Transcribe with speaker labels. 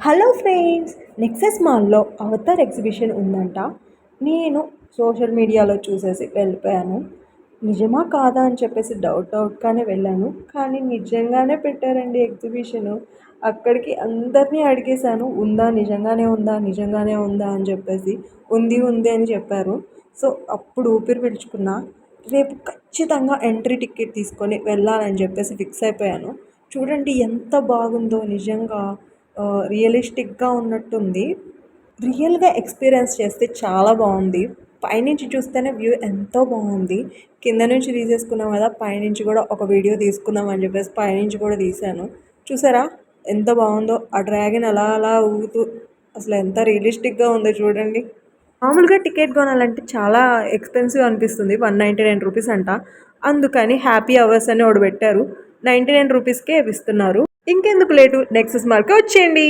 Speaker 1: Hello friends, nexus మాల్లో Avatar exhibition ఉందంట. నేను సోషల్ మీడియాలో చూసేసి వెళ్ళిపోయాను. నిజమా కాదా అని చెప్పేసి డౌట్గానే వెళ్ళాను. కానీ నిజంగానే పెట్టారండి ఎగ్జిబిషను. అక్కడికి అందరినీ అడిగేశాను, ఉందా, నిజంగానే ఉందా, నిజంగానే ఉందా అని చెప్పేసి. ఉంది ఉంది అని చెప్పారు. సో అప్పుడు ఊపిరి పీల్చుకున్నా. రేపు ఖచ్చితంగా ఎంట్రీ టికెట్ తీసుకొని వెళ్ళాలని చెప్పేసి ఫిక్స్ అయిపోయాను. చూడండి ఎంత బాగుందో నిజంగా. రియలిస్టిక్గా ఉన్నట్టుంది. రియల్గా ఎక్స్పీరియన్స్ చేస్తే చాలా బాగుంది. పైనుంచి చూస్తేనే వ్యూ ఎంతో బాగుంది. కింద నుంచి తీసేసుకున్నాం కదా, పైనుంచి కూడా ఒక వీడియో తీసుకుందాం అని చెప్పేసి పైనుంచి కూడా తీశాను. చూసారా ఎంత బాగుందో, ఆ డ్రాగన్ అలా అలా ఊగుతూ. అసలు ఎంత రియలిస్టిక్గా ఉందో చూడండి. మామూలుగా టికెట్ కొనాలంటే చాలా ఎక్స్పెన్సివ్ అనిపిస్తుంది. 199 రూపీస్ అంట. అందుకని హ్యాపీ అవర్స్ అని ఒకటి పెట్టారు. 99 రూపీస్కే ఇస్తున్నారు. ఇంకెందుకు లేటు, నెక్సెస్ మాల్కి వచ్చేయండి.